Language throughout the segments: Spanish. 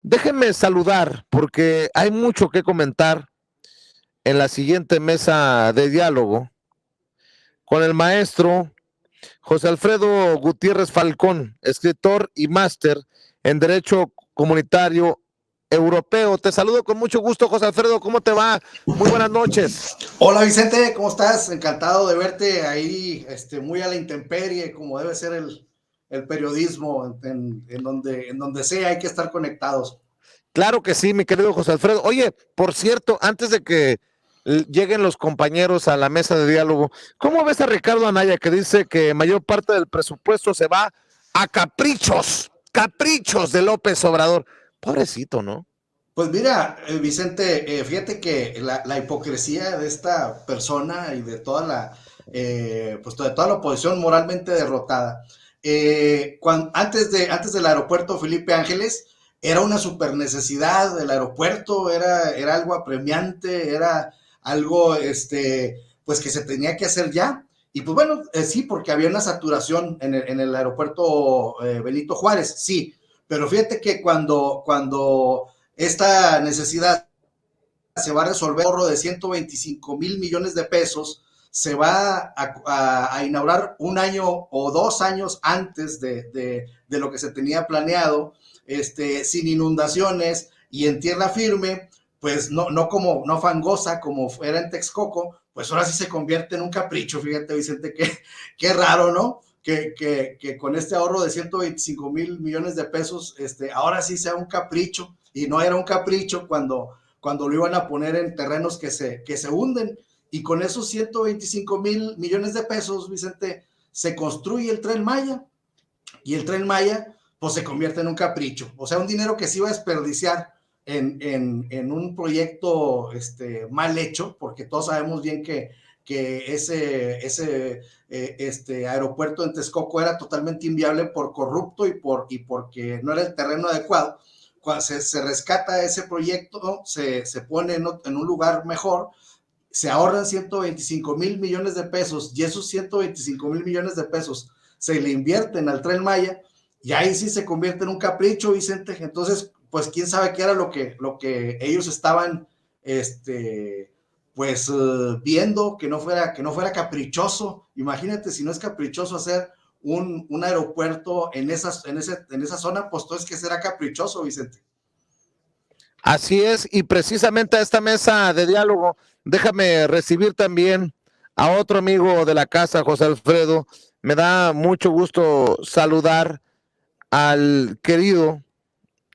Déjenme saludar porque hay mucho que comentar en la siguiente mesa de diálogo con el maestro José Alfredo Gutiérrez Falcón, escritor y máster en Derecho Comunitario Europeo. Te saludo con mucho gusto, José Alfredo. ¿Cómo te va? Muy buenas noches. Hola Vicente, ¿cómo estás? Encantado de verte ahí, muy a la intemperie, como debe ser el periodismo, en donde sea hay que estar conectados. Claro que sí, mi querido José Alfredo. Oye, por cierto, antes de que lleguen los compañeros a la mesa de diálogo, ¿cómo ves a Ricardo Anaya que dice que mayor parte del presupuesto se va a caprichos de López Obrador? Pobrecito, ¿no? Pues mira, Vicente, fíjate que la hipocresía de esta persona y de toda pues de toda la oposición moralmente derrotada. Antes del aeropuerto Felipe Ángeles, era una super necesidad del aeropuerto, era algo apremiante, era algo, pues que se tenía que hacer ya. Y pues bueno, sí, porque había una saturación en el aeropuerto Benito Juárez, sí. Pero fíjate que cuando esta necesidad se va a resolver, ahorro de 125,000 millones de pesos, se va a inaugurar un año o 2 años antes de lo que se tenía planeado, sin inundaciones y en tierra firme, pues no fangosa como era en Texcoco, pues ahora sí se convierte en un capricho. Fíjate, Vicente, qué raro, ¿no? Que con este ahorro de 125,000 millones de pesos, ahora sí sea un capricho, y no era un capricho cuando lo iban a poner en terrenos que se hunden. Y con esos 125,000 millones de pesos, Vicente, se construye el Tren Maya, y el Tren Maya pues se convierte en un capricho. O sea, un dinero que se iba a desperdiciar en un proyecto mal hecho, porque todos sabemos bien que ese aeropuerto en Texcoco era totalmente inviable por corrupto y porque no era el terreno adecuado. Cuando se rescata ese proyecto, ¿no? Se pone en un lugar mejor, se ahorran 125,000 millones de pesos, y esos 125,000 millones de pesos se le invierten al Tren Maya, y ahí sí se convierte en un capricho, Vicente. Entonces, pues quién sabe qué era lo que ellos estaban, pues viendo, que no fuera caprichoso. Imagínate si no es caprichoso hacer un aeropuerto en esa zona, pues entonces que será caprichoso, Vicente. Así es, y precisamente a esta mesa de diálogo, déjame recibir también a otro amigo de la casa, José Alfredo. Me da mucho gusto saludar al querido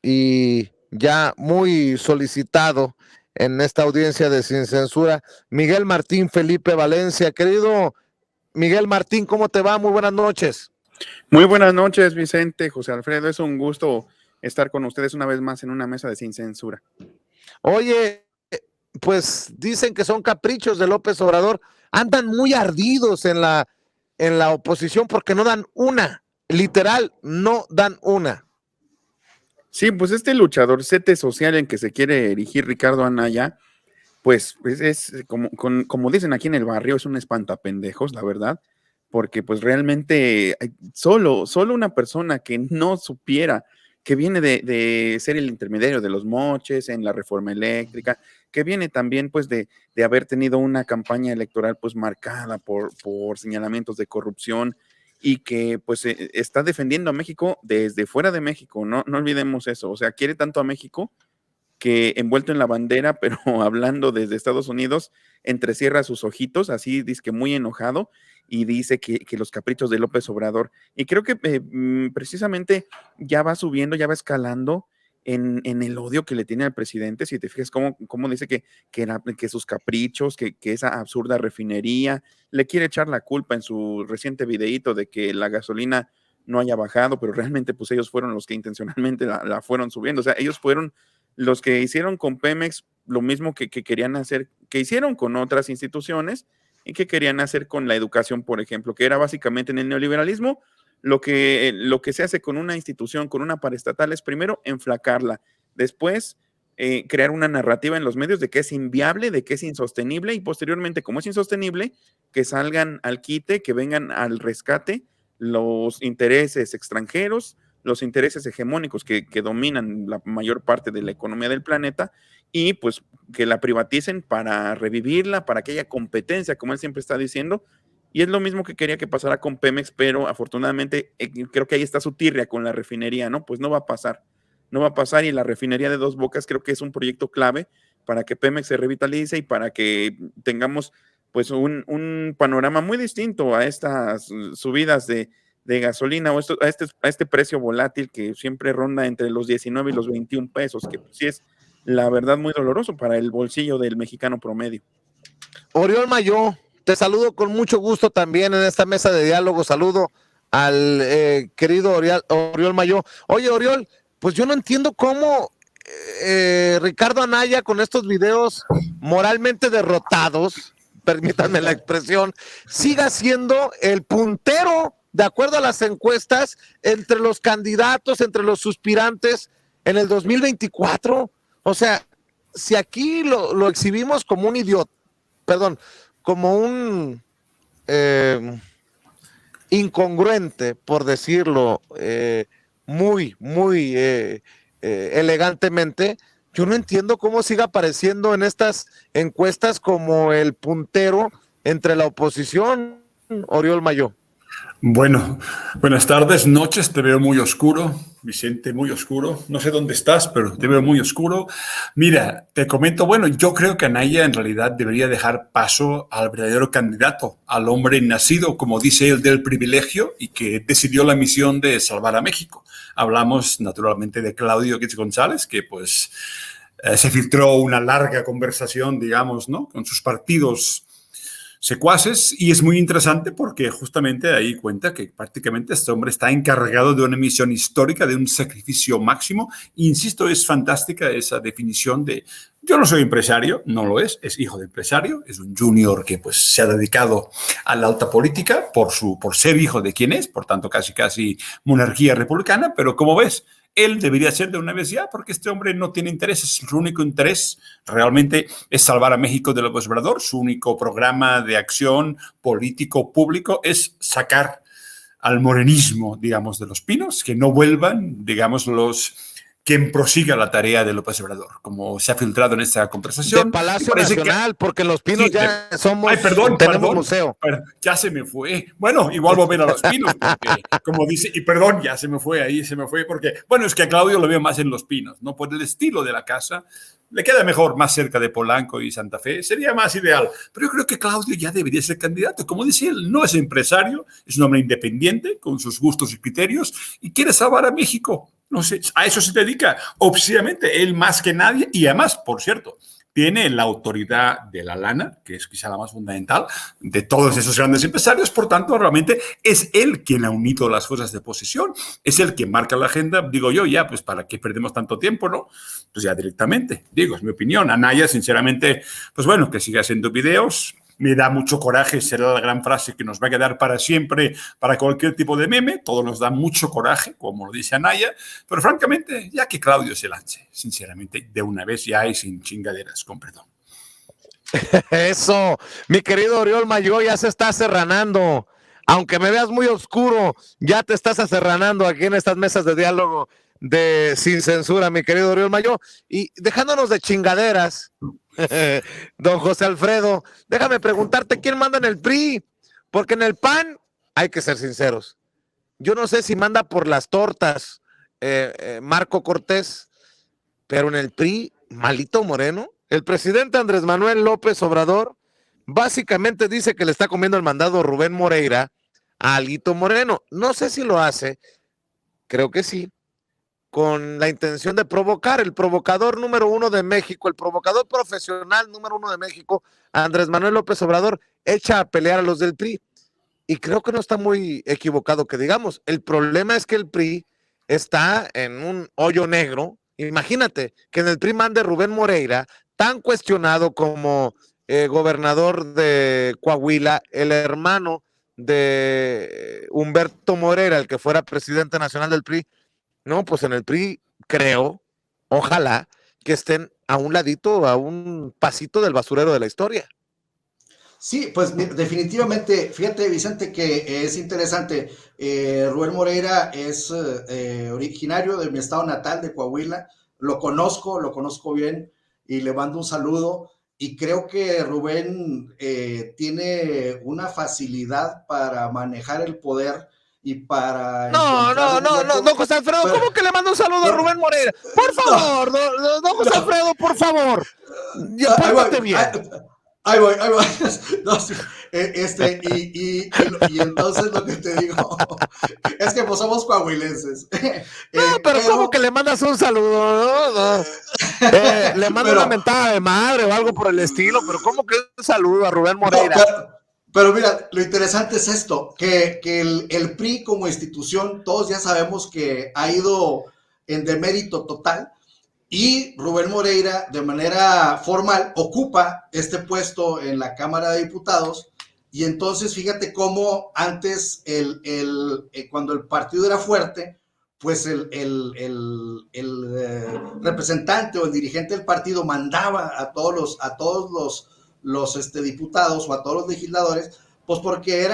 y ya muy solicitado en esta audiencia de Sin Censura, Miguel Martín Felipe Valencia. Querido Miguel Martín, ¿cómo te va? Muy buenas noches. Muy buenas noches, Vicente, José Alfredo. Es un gusto estar con ustedes una vez más en una mesa de Sin Censura. Oye, pues dicen que son caprichos de López Obrador. Andan muy ardidos en la oposición porque no dan una. Literal, no dan una. Sí, pues este luchadorcete social en que se quiere erigir Ricardo Anaya, pues es como dicen aquí en el barrio, es un espantapendejos, la verdad, porque pues realmente solo una persona que no supiera que viene de ser el intermediario de los moches en la reforma eléctrica, que viene también pues de haber tenido una campaña electoral pues marcada por señalamientos de corrupción, y que pues está defendiendo a México desde fuera de México. No olvidemos eso. O sea, quiere tanto a México que, envuelto en la bandera, pero hablando desde Estados Unidos, entrecierra sus ojitos, así dice que muy enojado, y dice que los caprichos de López Obrador. Y creo que precisamente ya va subiendo, ya va escalando en el odio que le tiene al presidente. Si te fijas cómo dice que sus caprichos, que esa absurda refinería, le quiere echar la culpa en su reciente videíto de que la gasolina no haya bajado, pero realmente pues ellos fueron los que intencionalmente la fueron subiendo. O sea, ellos fueron los que hicieron con Pemex lo mismo que querían hacer, que hicieron con otras instituciones, y que querían hacer con la educación, por ejemplo, que era básicamente en el neoliberalismo. Lo que se hace con una institución, con una paraestatal, es primero enflacarla, después crear una narrativa en los medios de que es inviable, de que es insostenible, y posteriormente, como es insostenible, que salgan al quite, que vengan al rescate los intereses extranjeros, los intereses hegemónicos que dominan la mayor parte de la economía del planeta, y pues que la privaticen para revivirla, para que haya competencia, como él siempre está diciendo. Y es lo mismo que quería que pasara con Pemex, pero afortunadamente creo que ahí está su tirria con la refinería, ¿no? Pues no va a pasar, no va a pasar, y la refinería de Dos Bocas creo que es un proyecto clave para que Pemex se revitalice y para que tengamos pues un panorama muy distinto a estas subidas de gasolina, o a este precio volátil que siempre ronda entre los 19 y los 21 pesos, que pues sí es la verdad muy doloroso para el bolsillo del mexicano promedio. Oriol Mayó, te saludo con mucho gusto también en esta mesa de diálogo. Saludo al querido Oriol Mayó. Oye, Oriol, pues yo no entiendo cómo Ricardo Anaya, con estos videos moralmente derrotados, permítanme la expresión, siga siendo el puntero, de acuerdo a las encuestas, entre los candidatos, entre los suspirantes en el 2024. O sea, si aquí lo exhibimos como un idiota, perdón, como un incongruente, por decirlo muy elegantemente, yo no entiendo cómo siga apareciendo en estas encuestas como el puntero entre la oposición, Oriol Mayó. Bueno, buenas tardes, noches, te veo muy oscuro, Vicente, muy oscuro. No sé dónde estás, pero te veo muy oscuro. Mira, te comento, bueno, yo creo que Anaya en realidad debería dejar paso al verdadero candidato, al hombre nacido, como dice él, del privilegio y que decidió la misión de salvar a México. Hablamos naturalmente de Claudio X González, que pues se filtró una larga conversación, digamos, ¿no?, con sus partidos secuaces, y es muy interesante porque justamente ahí cuenta que prácticamente este hombre está encargado de una misión histórica, de un sacrificio máximo. Insisto, es fantástica esa definición de yo no soy empresario, no lo es hijo de empresario, es un junior que pues se ha dedicado a la alta política por ser hijo de quien es, por tanto casi monarquía republicana, pero como ves, él debería ser de una vez ya, porque este hombre no tiene intereses. Su único interés realmente es salvar a México de López Obrador. Su único programa de acción político público es sacar al morenismo, digamos, de los pinos, que no vuelvan, digamos, quien prosiga la tarea de López Obrador, como se ha filtrado en esta conversación. De Palacio Nacional, porque Los Pinos sí, ya somos, tenemos museo. Ya se me fue. Bueno, igual voy a ver a Los Pinos, porque, como dice, y perdón, ya se me fue, porque, bueno, es que a Claudio lo veo más en Los Pinos, ¿no? Por el estilo de la casa, le queda mejor más cerca de Polanco y Santa Fe, sería más ideal. Pero yo creo que Claudio ya debería ser candidato. Como dice él, no es empresario, es un hombre independiente, con sus gustos y criterios, y quiere salvar a México. No sé, a eso se dedica, obviamente, él más que nadie, y además, por cierto, tiene la autoridad de la lana, que es quizá la más fundamental de todos esos grandes empresarios. Por tanto, realmente es él quien ha unido las fuerzas de oposición, es él quien marca la agenda. Digo yo, ya, pues para qué perdemos tanto tiempo, ¿no? Pues ya directamente, digo, es mi opinión. Anaya, sinceramente, pues bueno, que siga haciendo videos. Me da mucho coraje, será la gran frase que nos va a quedar para siempre, para cualquier tipo de meme. Todo nos da mucho coraje, como lo dice Anaya, pero francamente, ya que Claudio se lance, sinceramente, de una vez ya y sin chingaderas, con perdón. Eso, mi querido Oriol Mayó, ya se está aserranando. Aunque me veas muy oscuro, ya te estás aserranando aquí en estas mesas de diálogo de Sin Censura, mi querido Oriol Mayó. Y dejándonos de chingaderas, don José Alfredo, déjame preguntarte, ¿quién manda en el PRI? Porque en el PAN, hay que ser sinceros, yo no sé si manda por las tortas Marco Cortés, pero en el PRI, Malito Moreno, el presidente Andrés Manuel López Obrador, básicamente dice que le está comiendo el mandado Rubén Moreira a Alito Moreno. No sé si lo hace, creo que sí, con la intención de provocar, el provocador número uno de México, el provocador profesional número uno de México, Andrés Manuel López Obrador, echa a pelear a los del PRI. Y creo que no está muy equivocado que digamos. El problema es que el PRI está en un hoyo negro. Imagínate que en el PRI mande Rubén Moreira, tan cuestionado como gobernador de Coahuila, el hermano de Humberto Moreira, el que fuera presidente nacional del PRI. No, pues en el PRI creo, ojalá, que estén a un ladito, a un pasito del basurero de la historia. Sí, pues definitivamente, fíjate Vicente que es interesante, Rubén Moreira es originario de mi estado natal, de Coahuila, lo conozco bien y le mando un saludo y creo que Rubén tiene una facilidad para manejar el poder y para No, encontrar no, un no, no, hueco, don José Alfredo, pero, ¿cómo que le mando un saludo a no, Rubén Moreira? Por no, favor, don José no, Alfredo, por favor, ahí voy, pórtate bien. ahí voy. No, sí, y entonces lo que te digo es que pues somos coahuilenses, No, pero ¿cómo que pero, le mandas un saludo? No, no. Le mando una pero, mentada de madre o algo por el estilo, pero ¿cómo que un saludo a Rubén no, Moreira? pero mira, lo interesante es esto, que el PRI como institución, todos ya sabemos que ha ido en demérito total. Y Rubén Moreira, de manera formal, ocupa este puesto en la Cámara de Diputados. Y entonces, fíjate cómo antes, cuando el partido era fuerte, pues el representante o el dirigente del partido mandaba a todos los diputados o a todos los legisladores, pues porque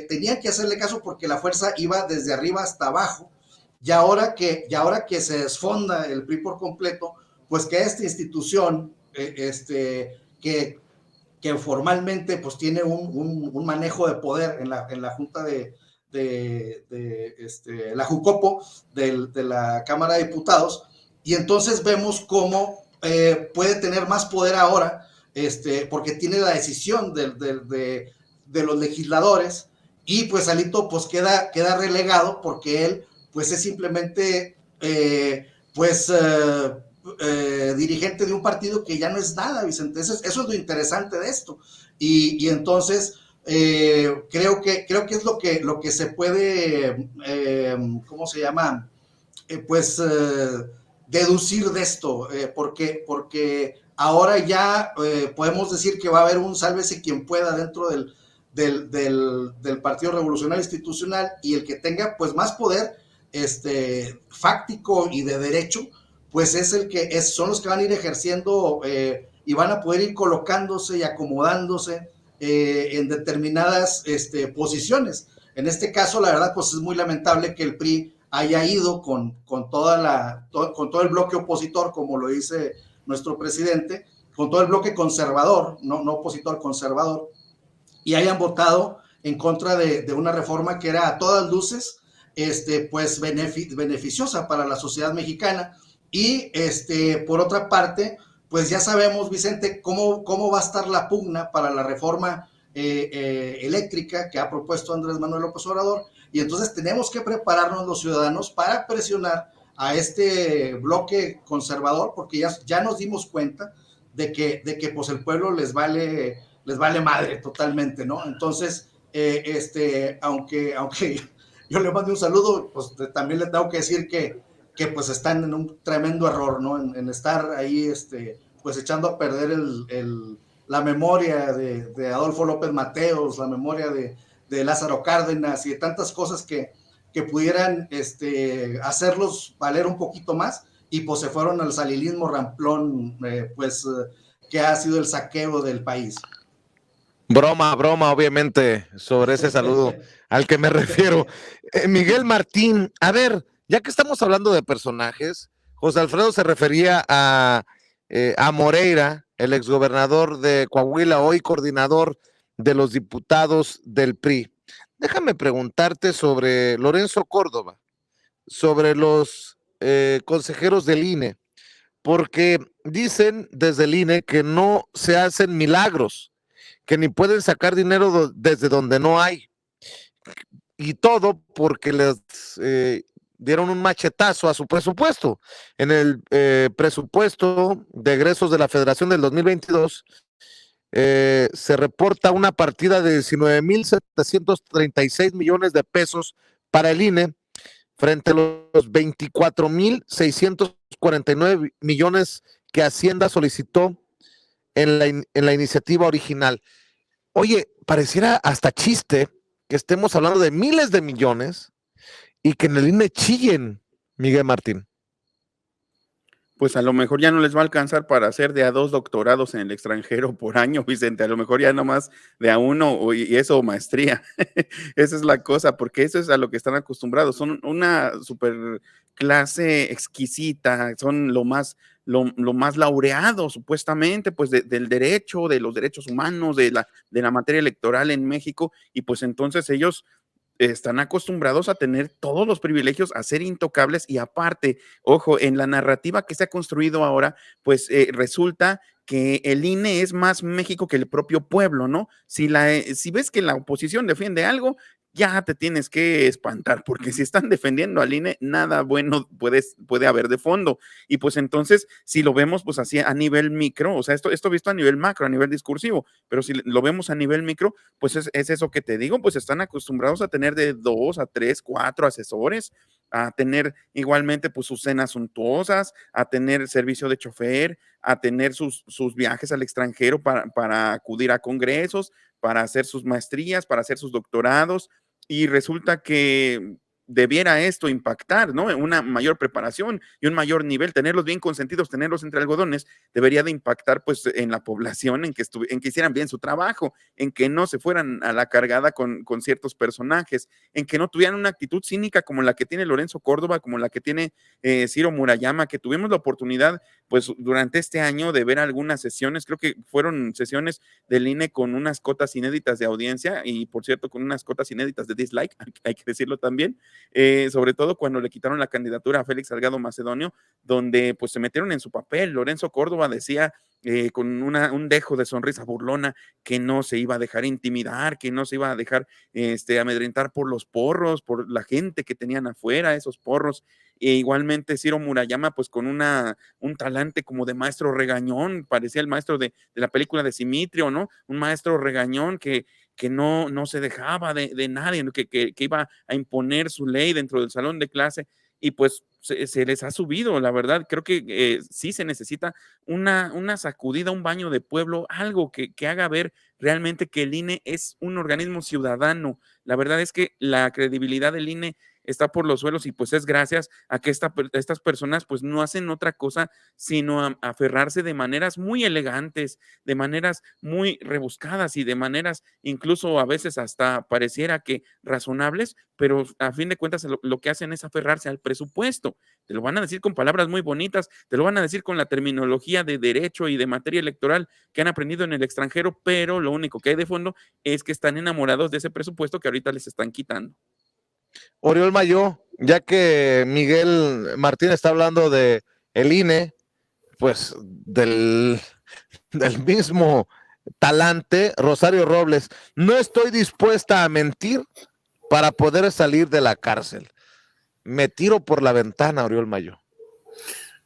tenían que hacerle caso porque la fuerza iba desde arriba hasta abajo. Y ahora que se desfonda el PRI por completo, pues que esta institución, que formalmente pues tiene un manejo de poder en la Junta de la Jucopo de la Cámara de Diputados, y entonces vemos cómo puede tener más poder ahora, porque tiene la decisión de los legisladores, y pues Alito pues queda relegado porque él pues es simplemente dirigente de un partido que ya no es nada, Vicente. Eso es lo interesante de esto. Y entonces creo que es lo que se puede, ¿cómo se llama? Deducir de esto, porque ahora ya podemos decir que va a haber un sálvese quien pueda dentro del Partido Revolucionario Institucional, y el que tenga pues más poder fáctico y de derecho, pues es son los que van a ir ejerciendo y van a poder ir colocándose y acomodándose en determinadas posiciones. En este caso, la verdad, pues es muy lamentable que el PRI haya ido con todo el bloque opositor, como lo dice nuestro presidente, con todo el bloque conservador, no opositor, conservador, y hayan votado en contra de una reforma que era a todas luces pues beneficiosa para la sociedad mexicana. Y por otra parte, pues ya sabemos, Vicente, cómo va a estar la pugna para la reforma eléctrica que ha propuesto Andrés Manuel López Obrador, y entonces tenemos que prepararnos los ciudadanos para presionar a este bloque conservador, porque ya nos dimos cuenta de que pues el pueblo les vale madre totalmente, ¿no? Entonces, aunque yo le mando un saludo, pues también le tengo que decir que pues están en un tremendo error, ¿no? En estar ahí, pues echando a perder la memoria de Adolfo López Mateos, la memoria de Lázaro Cárdenas y de tantas cosas que pudieran hacerlos valer un poquito más, y pues se fueron al salilismo ramplón, que ha sido el saqueo del país. Broma, obviamente, sobre ese saludo al que me refiero. Miguel Martín, a ver, ya que estamos hablando de personajes, José Alfredo se refería a Moreira, el exgobernador de Coahuila, hoy coordinador de los diputados del PRI. Déjame preguntarte sobre Lorenzo Córdoba, sobre los consejeros del INE, porque dicen desde el INE que no se hacen milagros, que ni pueden sacar dinero desde donde no hay, y todo porque les dieron un machetazo a su presupuesto. En el presupuesto de egresos de la Federación del 2022 se reporta una partida de 19,736 millones de pesos para el INE frente a los 24,649 millones que Hacienda solicitó en la iniciativa original. Oye, pareciera hasta chiste que estemos hablando de miles de millones y que en el INE chillen, Miguel Martín. pues a lo mejor ya no les va a alcanzar para hacer de a 2 doctorados en el extranjero por año, Vicente, a lo mejor ya nomás de a uno y eso maestría. Esa es la cosa, porque eso es a lo que están acostumbrados. Son una super clase exquisita, son lo más laureado supuestamente, pues del derecho, de los derechos humanos, de la materia electoral en México, y pues entonces ellos están acostumbrados a tener todos los privilegios, a ser intocables y aparte, ojo, en la narrativa que se ha construido ahora, pues resulta que el INE es más México que el propio pueblo, ¿no? Si ves que la oposición defiende algo, ya te tienes que espantar, porque si están defendiendo al INE, nada bueno puede haber de fondo. Y pues entonces, si lo vemos pues así a nivel micro, o sea, esto visto a nivel macro, a nivel discursivo, pero si lo vemos a nivel micro, pues es eso que te digo, pues están acostumbrados a tener de 2 a 3, 4 asesores, a tener igualmente pues sus cenas suntuosas, a tener servicio de chofer, a tener sus viajes al extranjero para acudir a congresos, para hacer sus maestrías, para hacer sus doctorados, y resulta que debiera esto impactar, ¿no? Una mayor preparación y un mayor nivel, tenerlos bien consentidos, tenerlos entre algodones, debería de impactar pues en la población, en que hicieran bien su trabajo, en que no se fueran a la cargada con ciertos personajes, en que no tuvieran una actitud cínica como la que tiene Lorenzo Córdoba, como la que tiene Ciro Murayama, que tuvimos la oportunidad pues durante este año de ver algunas sesiones, creo que fueron sesiones del INE con unas cotas inéditas de audiencia y por cierto con unas cotas inéditas de dislike, hay que decirlo también, sobre todo cuando le quitaron la candidatura a Félix Salgado Macedonio, donde pues se metieron en su papel. Lorenzo Córdoba decía con un dejo de sonrisa burlona que no se iba a dejar intimidar, que no se iba a dejar amedrentar por los porros, por la gente que tenían afuera, esos porros. E igualmente Ciro Murayama, pues con un talante como de maestro regañón, parecía el maestro de la película de Simitrio, ¿no? Un maestro regañón que no se dejaba de nadie, que iba a imponer su ley dentro del salón de clase, y pues se les ha subido, la verdad. Creo que sí se necesita una sacudida, un baño de pueblo, algo que haga ver realmente que el INE es un organismo ciudadano. La verdad es que la credibilidad del INE está por los suelos y pues es gracias a que estas personas pues no hacen otra cosa sino a aferrarse de maneras muy elegantes, de maneras muy rebuscadas y de maneras incluso a veces hasta pareciera que razonables, pero a fin de cuentas lo que hacen es aferrarse al presupuesto. Te lo van a decir con palabras muy bonitas, te lo van a decir con la terminología de derecho y de materia electoral que han aprendido en el extranjero, pero lo único que hay de fondo es que están enamorados de ese presupuesto que ahorita les están quitando. Oriol Mayó, ya que Miguel Martín está hablando de el INE, pues del mismo talante, Rosario Robles, no estoy dispuesta a mentir para poder salir de la cárcel. Me tiro por la ventana, Oriol Mayó.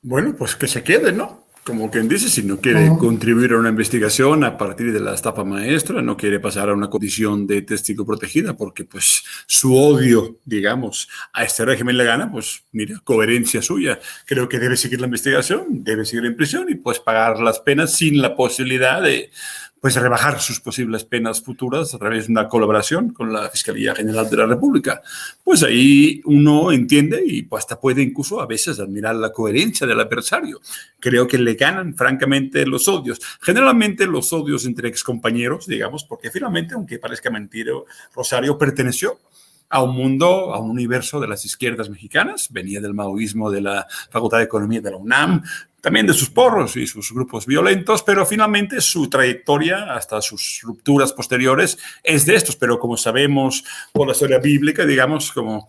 Bueno, pues que se quede, ¿no? Como quien dice, si no quiere contribuir a una investigación a partir de la estafa maestra, no quiere pasar a una condición de testigo protegida, porque pues su odio, digamos, a este régimen le gana, pues mira, coherencia suya. Creo que debe seguir la investigación, debe seguir en prisión y pues pagar las penas sin la posibilidad de pues rebajar sus posibles penas futuras a través de una colaboración con la Fiscalía General de la República. Pues ahí uno entiende y pues hasta puede incluso a veces admirar la coherencia del adversario. Creo que le ganan francamente los odios. Generalmente los odios entre excompañeros, digamos, porque finalmente, aunque parezca mentira, Rosario perteneció a un mundo, a un universo de las izquierdas mexicanas, venía del maoísmo de la Facultad de Economía de la UNAM, también de sus porros y sus grupos violentos, pero finalmente su trayectoria hasta sus rupturas posteriores es de estos, pero como sabemos por la historia bíblica, digamos, como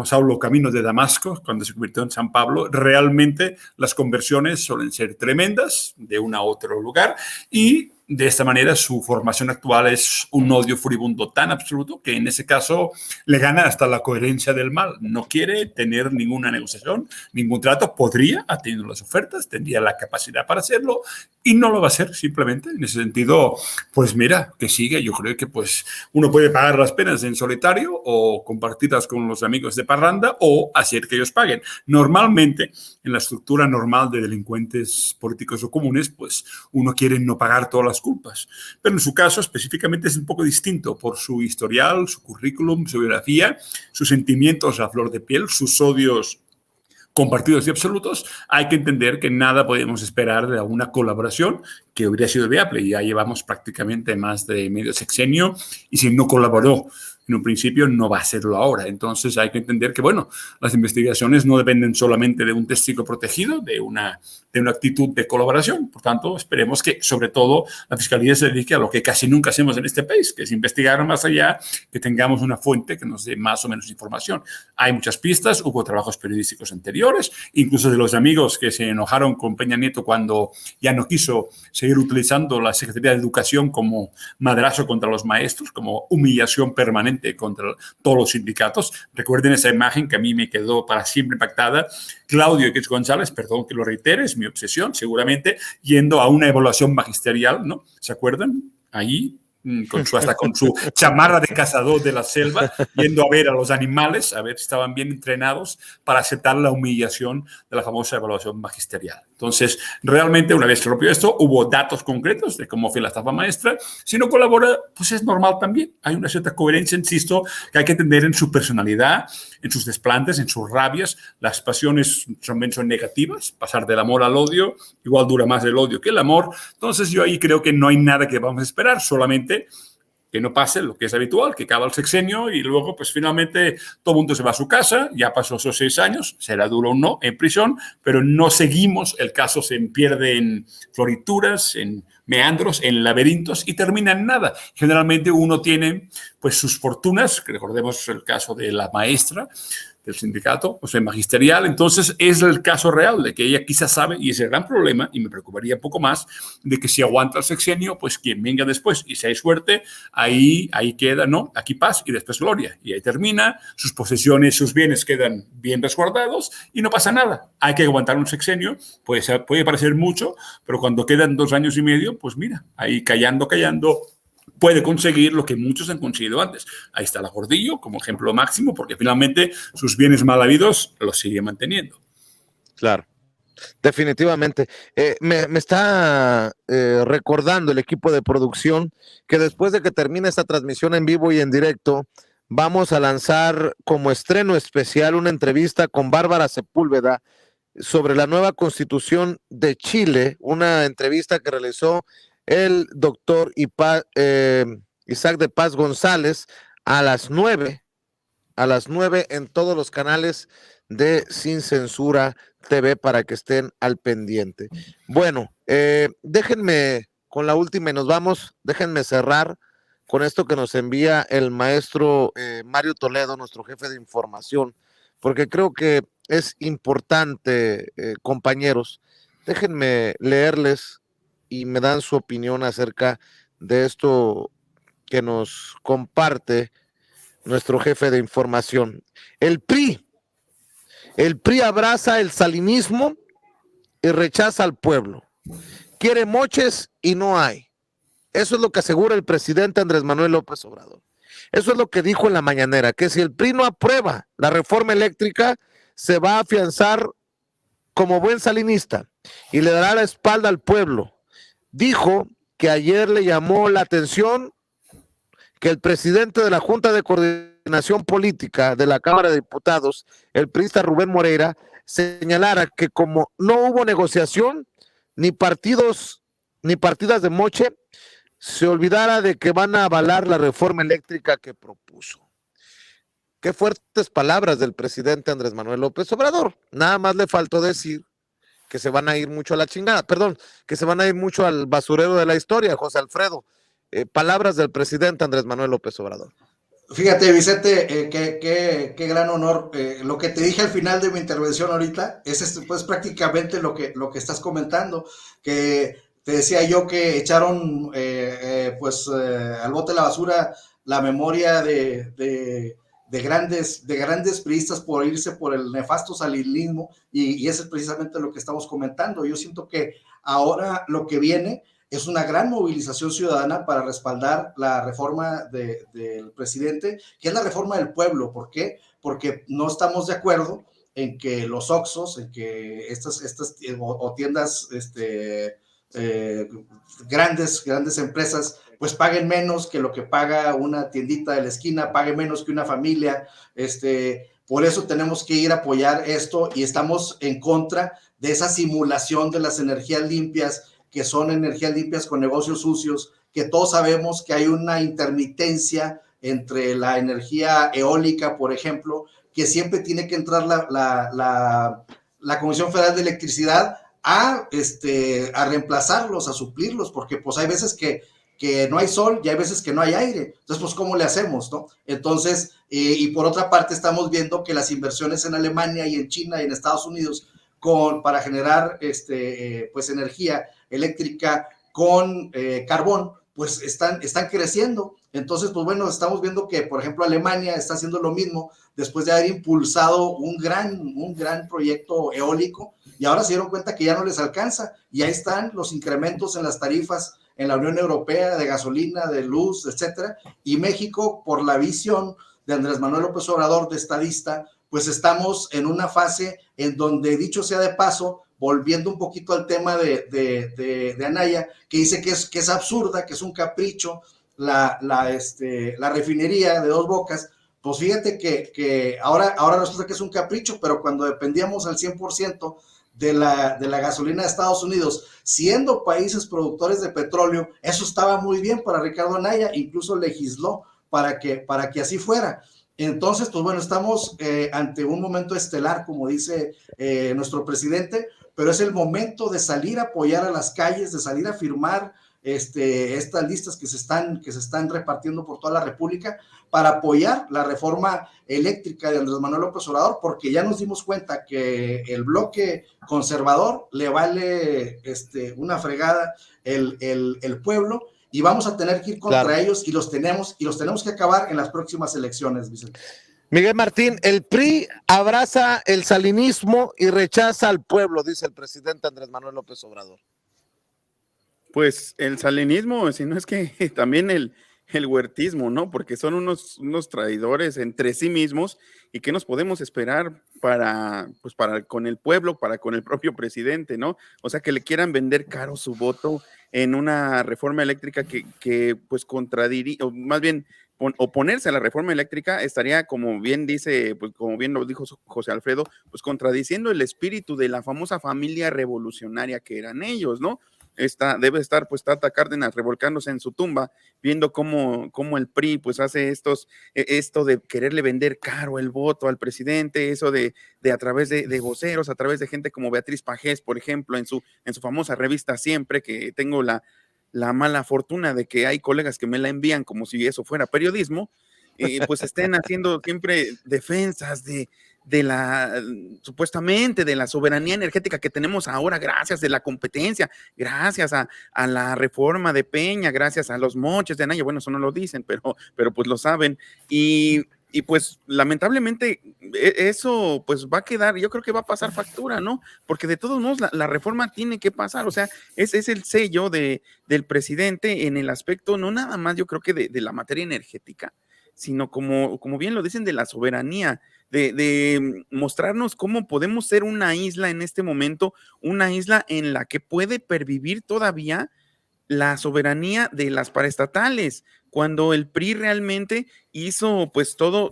Saulo camino de Damasco, cuando se convirtió en San Pablo, realmente las conversiones suelen ser tremendas de un a otro lugar y de esta manera su formación actual es un odio furibundo tan absoluto que en ese caso le gana hasta la coherencia del mal. No quiere tener ninguna negociación, ningún trato. Podría, atendiendo las ofertas, tendría la capacidad para hacerlo y no lo va a hacer simplemente. En ese sentido, pues mira, que sigue. Yo creo que pues uno puede pagar las penas en solitario o compartirlas con los amigos de parranda o hacer que ellos paguen. Normalmente, en la estructura normal de delincuentes políticos o comunes, pues uno quiere no pagar todas las culpas. Pero en su caso específicamente es un poco distinto por su historial, su currículum, su biografía, sus sentimientos a flor de piel, sus odios compartidos y absolutos, hay que entender que nada podemos esperar de una colaboración que hubiera sido viable. Ya llevamos prácticamente más de medio sexenio y si no colaboró en un principio, no va a hacerlo ahora. Entonces hay que entender que, bueno, las investigaciones no dependen solamente de un testigo protegido, de una actitud de colaboración. Por tanto, esperemos que, sobre todo, la Fiscalía se dedique a lo que casi nunca hacemos en este país, que es investigar más allá, que tengamos una fuente que nos dé más o menos información. Hay muchas pistas, hubo trabajos periodísticos anteriores, incluso de los amigos que se enojaron con Peña Nieto cuando ya no quiso seguir utilizando la Secretaría de Educación como madrazo contra los maestros, como humillación permanente contra todos los sindicatos. Recuerden esa imagen que a mí me quedó para siempre impactada. Claudio X González, perdón que lo reitere, es mi obsesión, seguramente, yendo a una evaluación magisterial, ¿no? ¿Se acuerdan? Ahí, hasta con su chamarra de cazador de la selva, yendo a ver a los animales, a ver si estaban bien entrenados para aceptar la humillación de la famosa evaluación magisterial. Entonces, realmente, una vez que rompió esto, hubo datos concretos de cómo fue la estafa maestra. Si no colabora, pues es normal también. Hay una cierta coherencia, insisto, que hay que entender en su personalidad, en sus desplantes, en sus rabias. Las pasiones son negativas. Pasar del amor al odio, igual dura más el odio que el amor. Entonces, yo ahí creo que no hay nada que vamos a esperar, solamente que no pase lo que es habitual, que acaba el sexenio y luego, pues finalmente, todo el mundo se va a su casa, ya pasó esos 6 años, será duro o no, en prisión, pero no seguimos, el caso se pierde en florituras, en meandros, en laberintos y termina en nada. Generalmente uno tiene, pues, sus fortunas, que recordemos el caso de la maestra del sindicato, o sea, magisterial. Entonces, es el caso real de que ella quizás sabe, y es el gran problema, y me preocuparía un poco más, de que si aguanta el sexenio, pues quien venga después, y si hay suerte, ahí queda, ¿no? Aquí paz y después gloria. Y ahí termina, sus posesiones, sus bienes quedan bien resguardados y no pasa nada. Hay que aguantar un sexenio, puede parecer mucho, pero cuando quedan 2 años y medio, pues mira, ahí callando, puede conseguir lo que muchos han conseguido antes. Ahí está la Gordillo como ejemplo máximo, porque finalmente sus bienes mal habidos los sigue manteniendo. Claro, definitivamente. Me está recordando el equipo de producción que después de que termine esta transmisión en vivo y en directo, vamos a lanzar como estreno especial una entrevista con Bárbara Sepúlveda sobre la nueva constitución de Chile, una entrevista que realizó el doctor Isaac de Paz González a las 9 en todos los canales de Sin Censura TV para que estén al pendiente. Bueno, déjenme con la última y nos vamos, déjenme cerrar con esto que nos envía el maestro Mario Toledo, nuestro jefe de información, porque creo que es importante, compañeros, déjenme leerles y me dan su opinión acerca de esto que nos comparte nuestro jefe de información. El PRI abraza el salinismo y rechaza al pueblo. Quiere moches y no hay. Eso es lo que asegura el presidente Andrés Manuel López Obrador. Eso es lo que dijo en la mañanera, que si el PRI no aprueba la reforma eléctrica, se va a afianzar como buen salinista y le dará la espalda al pueblo. Dijo que ayer le llamó la atención que el presidente de la Junta de Coordinación Política de la Cámara de Diputados, el priista Rubén Moreira, señalara que como no hubo negociación, ni partidas de moche, se olvidara de que van a avalar la reforma eléctrica que propuso. Qué fuertes palabras del presidente Andrés Manuel López Obrador. Nada más le faltó decir que se van a ir mucho a la chingada, que se van a ir mucho al basurero de la historia, José Alfredo. Palabras del presidente Andrés Manuel López Obrador. Fíjate, Vicente, qué gran honor. Lo que te dije al final de mi intervención ahorita es pues prácticamente lo que estás comentando, que te decía yo que echaron al bote de la basura la memoria de grandes priistas por irse por el nefasto salinismo y eso es precisamente lo que estamos comentando. Yo siento que ahora lo que viene es una gran movilización ciudadana para respaldar la reforma del presidente, que es la reforma del pueblo. ¿Por qué? Porque no estamos de acuerdo en que los Oxxos, en que estas tiendas, grandes empresas, pues paguen menos que lo que paga una tiendita de la esquina, pague menos que una familia, Por eso tenemos que ir a apoyar esto y estamos en contra de esa simulación de las energías limpias, que son energías limpias con negocios sucios, que todos sabemos que hay una intermitencia entre la energía eólica, por ejemplo, que siempre tiene que entrar la Comisión Federal de Electricidad a reemplazarlos, a suplirlos, porque pues hay veces que no hay sol y hay veces que no hay aire. Entonces, pues, ¿cómo le hacemos, no? Entonces, y por otra parte, estamos viendo que las inversiones en Alemania y en China y en Estados Unidos para generar pues energía eléctrica con carbón, pues están creciendo. Entonces, pues bueno, estamos viendo que, por ejemplo, Alemania está haciendo lo mismo después de haber impulsado un gran proyecto eólico, y ahora se dieron cuenta que ya no les alcanza, y ahí están los incrementos en las tarifas en la Unión Europea de gasolina, de luz, etcétera. Y México, por la visión de Andrés Manuel López Obrador, de estadista, pues estamos en una fase en donde, dicho sea de paso, volviendo un poquito al tema de Anaya, que dice que es absurda, que es un capricho la refinería de Dos Bocas. Pues fíjate que ahora resulta que es un capricho, pero cuando dependíamos al 100% de la gasolina de Estados Unidos, siendo países productores de petróleo, eso estaba muy bien para Ricardo Anaya, incluso legisló para que así fuera. Entonces, pues bueno, estamos ante un momento estelar, como dice nuestro presidente, pero es el momento de salir a apoyar a las calles, de salir a firmar estas listas que se están repartiendo por toda la República para apoyar la reforma eléctrica de Andrés Manuel López Obrador, porque ya nos dimos cuenta que el bloque conservador le vale una fregada el pueblo, y vamos a tener que ir contra ellos, y los tenemos que acabar en las próximas elecciones, Vicente. Miguel Martín, el PRI abraza el salinismo y rechaza al pueblo, dice el presidente Andrés Manuel López Obrador. Pues el salinismo, si no es que también el huertismo, ¿no? Porque son unos traidores entre sí mismos, y qué nos podemos esperar para con el pueblo, para con el propio presidente, ¿no? O sea, que le quieran vender caro su voto en una reforma eléctrica que pues contradiría, o más bien oponerse a la reforma eléctrica estaría, como bien dice, pues como bien lo dijo José Alfredo, pues contradiciendo el espíritu de la famosa familia revolucionaria que eran ellos, ¿no? Debe estar pues Tata Cárdenas revolcándose en su tumba, viendo cómo el PRI pues hace esto de quererle vender caro el voto al presidente, eso de a través de voceros, a través de gente como Beatriz Pajés, por ejemplo, en su famosa revista Siempre, que tengo la mala fortuna de que hay colegas que me la envían como si eso fuera periodismo, pues estén haciendo siempre defensas de supuestamente de la soberanía energética que tenemos ahora, gracias de la competencia, gracias a la reforma de Peña, gracias a los moches de Anaya. Bueno, eso no lo dicen, pero pues lo saben, y pues lamentablemente eso pues va a quedar, yo creo que va a pasar factura, ¿no? Porque de todos modos la reforma tiene que pasar, o sea, es el sello del presidente en el aspecto, no nada más yo creo que de la materia energética, sino como bien lo dicen, de la soberanía, de mostrarnos cómo podemos ser una isla en este momento, una isla en la que puede pervivir todavía la soberanía de las paraestatales, cuando el PRI realmente hizo pues todo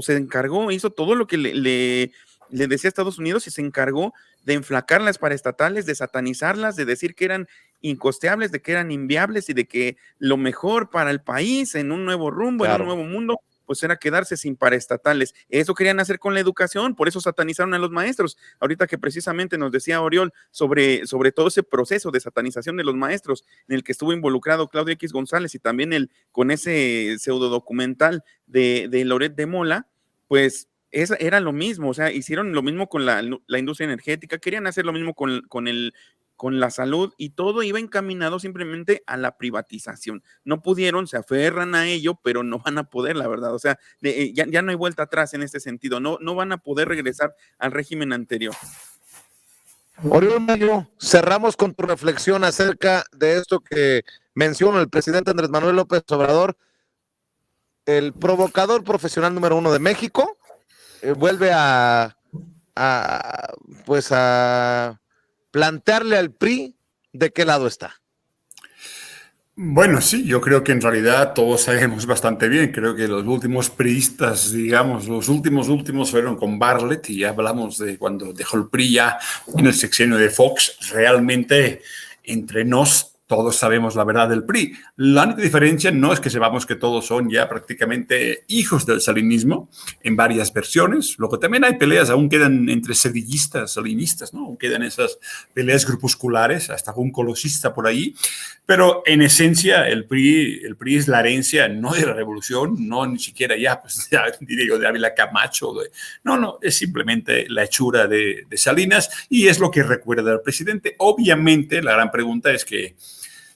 se encargó, hizo todo lo que le decía a Estados Unidos, y se encargó de enflacar las paraestatales, de satanizarlas, de decir que eran incosteables, de que eran inviables, y de que lo mejor para el país en un nuevo rumbo, en un nuevo mundo, pues era quedarse sin paraestatales. Eso querían hacer con la educación, por eso satanizaron a los maestros. Ahorita que precisamente nos decía Oriol sobre todo ese proceso de satanización de los maestros, en el que estuvo involucrado Claudio X González, y también con ese pseudo documental de Loret de Mola, pues era lo mismo, o sea, hicieron lo mismo con la industria energética, querían hacer lo mismo con la salud, y todo iba encaminado simplemente a la privatización. No pudieron, se aferran a ello, pero no van a poder, la verdad. O sea, ya no hay vuelta atrás en este sentido. No van a poder regresar al régimen anterior. Oriol Mayo, cerramos con tu reflexión acerca de esto que menciona el presidente Andrés Manuel López Obrador, el provocador profesional número 1 de México, vuelve a plantearle al PRI de qué lado está. Bueno, sí, yo creo que en realidad todos sabemos bastante bien. Creo que los últimos priistas, digamos, los últimos fueron con Bartlett y ya hablamos de cuando dejó el PRI ya en el sexenio de Fox. Realmente, entre nos, todos sabemos la verdad del PRI. La única diferencia no es que sepamos que todos son ya prácticamente hijos del salinismo en varias versiones. Luego también hay peleas, aún quedan entre sedillistas, salinistas, ¿no? Aún quedan esas peleas grupusculares, hasta un colosista por ahí. Pero en esencia, el PRI es la herencia no de la revolución, no ni siquiera ya, pues, ya digo, de Ávila Camacho. No, es simplemente la hechura de Salinas y es lo que recuerda al presidente. Obviamente, la gran pregunta es que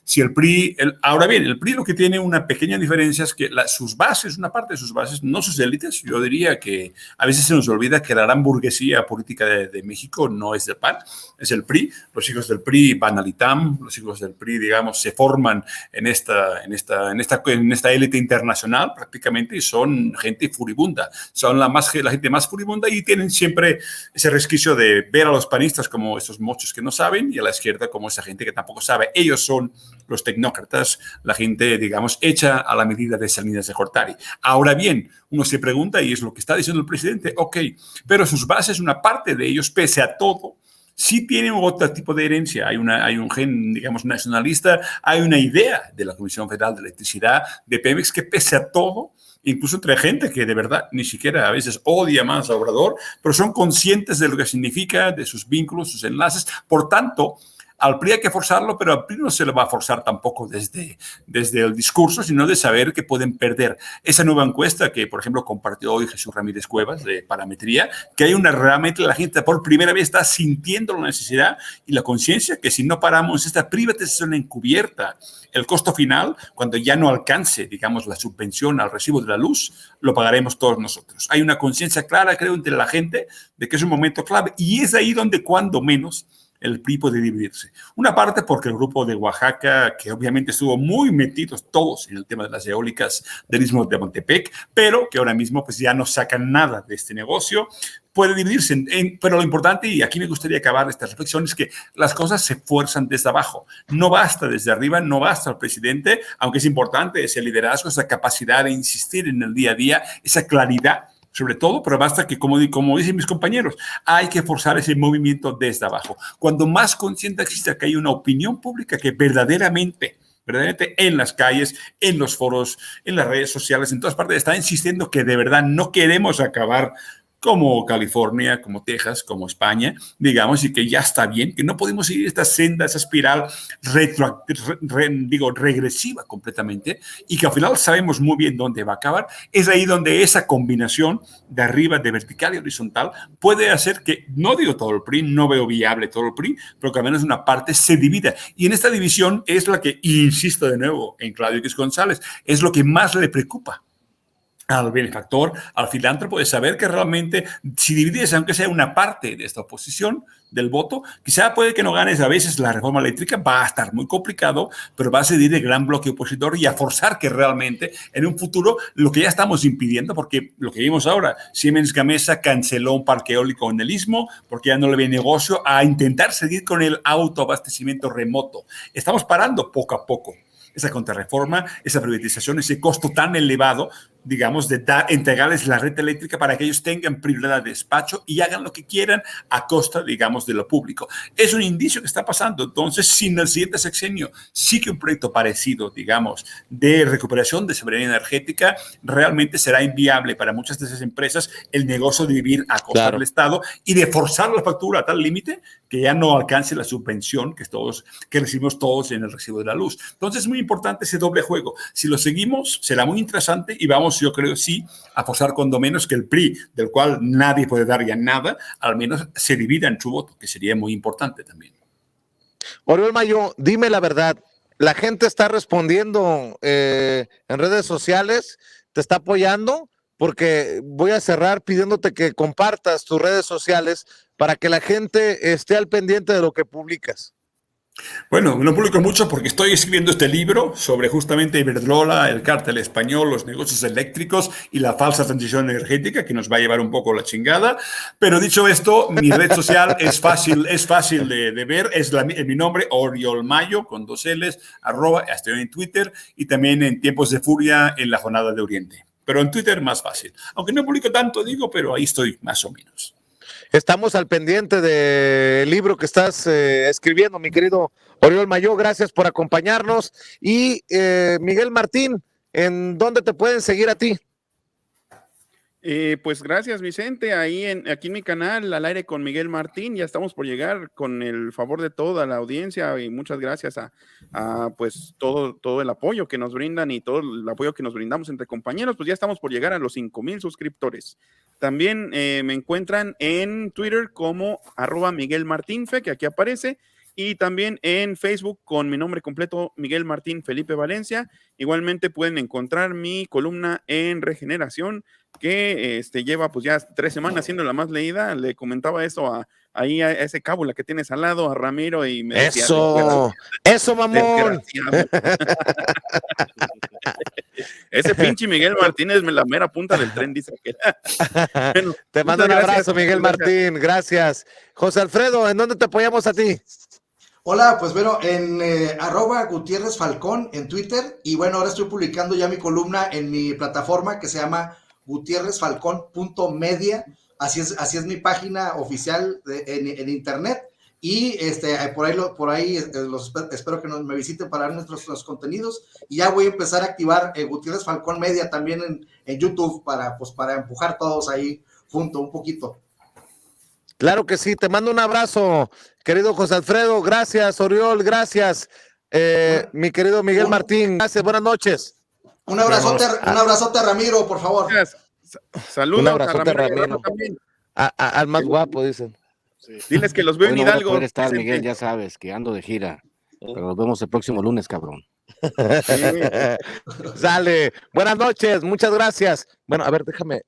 si el PRI, ahora bien, el PRI lo que tiene una pequeña diferencia es que sus bases, una parte de sus bases, no sus élites, yo diría que a veces se nos olvida que la gran burguesía política de México no es del PAN, es el PRI. Los hijos del PRI van al ITAM, los hijos del PRI, digamos, se forman en esta élite internacional prácticamente y son gente furibunda, son la gente más furibunda y tienen siempre ese resquicio de ver a los panistas como estos mochos que no saben y a la izquierda como esa gente que tampoco sabe. Ellos son los tecnócratas, la gente, digamos, hecha a la medida de Salinas de Gortari. Ahora bien, uno se pregunta, y es lo que está diciendo el presidente, ok, pero sus bases, una parte de ellos, pese a todo, sí tienen otro tipo de herencia. Hay un gen, digamos, nacionalista, hay una idea de la Comisión Federal de Electricidad, de Pemex, que pese a todo, incluso entre gente que de verdad ni siquiera a veces odia más a Obrador, pero son conscientes de lo que significa, de sus vínculos, sus enlaces. Por tanto, al PRI hay que forzarlo, pero al PRI no se le va a forzar tampoco desde el discurso, sino de saber que pueden perder. Esa nueva encuesta que, por ejemplo, compartió hoy Jesús Ramírez Cuevas de Parametría, que hay realmente la gente por primera vez está sintiendo la necesidad y la conciencia que si no paramos esta privatización encubierta, el costo final, cuando ya no alcance, digamos, la subvención al recibo de la luz, lo pagaremos todos nosotros. Hay una conciencia clara, creo, entre la gente de que es un momento clave y es ahí donde, cuando menos, el PRI puede dividirse. Una parte porque el grupo de Oaxaca, que obviamente estuvo muy metidos todos en el tema de las eólicas del Istmo de Tehuantepec, pero que ahora mismo pues ya no sacan nada de este negocio, puede dividirse. Pero lo importante, y aquí me gustaría acabar esta reflexión, es que las cosas se fuerzan desde abajo. No basta desde arriba, no basta el presidente, aunque es importante ese liderazgo, esa capacidad de insistir en el día a día, esa claridad, sobre todo, pero basta que, como dicen mis compañeros, hay que forzar ese movimiento desde abajo. Cuando más consciente exista que hay una opinión pública que verdaderamente en las calles, en los foros, en las redes sociales, en todas partes, está insistiendo que de verdad no queremos acabar como California, como Texas, como España, digamos, y que ya está bien, que no podemos seguir esta senda, esa espiral regresiva completamente, y que al final sabemos muy bien dónde va a acabar. Es ahí donde esa combinación de arriba, de vertical y horizontal, puede hacer que, no digo todo el PRI, no veo viable todo el PRI, pero que al menos una parte se divida. Y en esta división es la que, insisto de nuevo en Claudio X González, es lo que más le preocupa al benefactor, al filántropo, de saber que realmente si divides, aunque sea una parte de esta oposición del voto, quizá puede que no ganes a veces la reforma eléctrica, va a estar muy complicado, pero va a seguir el gran bloque opositor y a forzar que realmente en un futuro lo que ya estamos impidiendo, porque lo que vimos ahora, Siemens Gamesa canceló un parque eólico en el Istmo porque ya no le ve negocio a intentar seguir con el autoabastecimiento remoto. Estamos parando poco a poco esa contrarreforma, esa privatización, ese costo tan elevado, digamos, de entregarles la red eléctrica para que ellos tengan prioridad de despacho y hagan lo que quieran a costa, digamos, de lo público. Es un indicio que está pasando. Entonces, si en el siguiente sexenio sí que un proyecto parecido, digamos, de recuperación de soberanía energética, realmente será inviable para muchas de esas empresas el negocio de vivir a costa del Estado y de forzar la factura a tal límite que ya no alcance la subvención que recibimos todos en el recibo de la luz. Entonces, es muy importante ese doble juego. Si lo seguimos, será muy interesante y vamos, yo creo, sí, a forzar cuando menos que el PRI, del cual nadie puede dar ya nada, al menos se divida en su voto, que sería muy importante también. Oriol Mayo, dime la verdad, ¿la gente está respondiendo en redes sociales? ¿Te está apoyando? Porque voy a cerrar pidiéndote que compartas tus redes sociales para que la gente esté al pendiente de lo que publicas. Bueno, no publico mucho porque estoy escribiendo este libro sobre justamente Iberdrola, el cártel español, los negocios eléctricos y la falsa transición energética que nos va a llevar un poco la chingada. Pero dicho esto, mi red social es fácil de ver. Es mi nombre, Oriol Mayo, con 2 L's, @ estoy en Twitter y también en Tiempos de Furia en la Jornada de Oriente. Pero en Twitter más fácil. Aunque no publico tanto, digo, pero ahí estoy más o menos. Estamos al pendiente del libro que estás escribiendo, mi querido Oriol Mayo. Gracias por acompañarnos. Y Miguel Martín, ¿en dónde te pueden seguir a ti? Pues gracias, Vicente. Aquí en mi canal, Al Aire con Miguel Martín, ya estamos por llegar con el favor de toda la audiencia y muchas gracias a pues todo el apoyo que nos brindan y todo el apoyo que nos brindamos entre compañeros. Pues ya estamos por llegar a los 5,000 suscriptores. También me encuentran en Twitter como @MiguelMartinfe, que aquí aparece, y también en Facebook con mi nombre completo, Miguel Martín Felipe Valencia. Igualmente pueden encontrar mi columna en Regeneración, que lleva pues ya 3 semanas siendo la más leída. Le comentaba eso a ese cábula que tienes al lado, a Ramiro, y me decía, eso, mamón. Ese pinche Miguel Martínez es la mera punta del tren, dice que. Bueno, te mando un abrazo, Miguel Martín, gracias. José Alfredo, ¿en dónde te apoyamos a ti? Hola, pues bueno, en @Gutiérrez Falcón en Twitter, y bueno, ahora estoy publicando ya mi columna en mi plataforma que se llama gutierrezfalcón.media, así es mi página oficial en internet, y por ahí espero que me visiten para ver nuestros contenidos, y ya voy a empezar a activar Gutiérrez Falcón Media también en YouTube para empujar todos ahí junto un poquito. Claro que sí, te mando un abrazo, querido José Alfredo, gracias, Oriol, gracias, mi querido Miguel Martín, gracias, buenas noches. Un abrazote a Ramiro, por favor. Saludos un abrazote a Ramiro también. Al más guapo, dicen. Sí. Diles que los veo en Hidalgo. No estar, Miguel, ya sabes, que ando de gira, pero nos vemos el próximo lunes, cabrón. Sí. Sale, buenas noches, muchas gracias. Bueno, a ver, déjame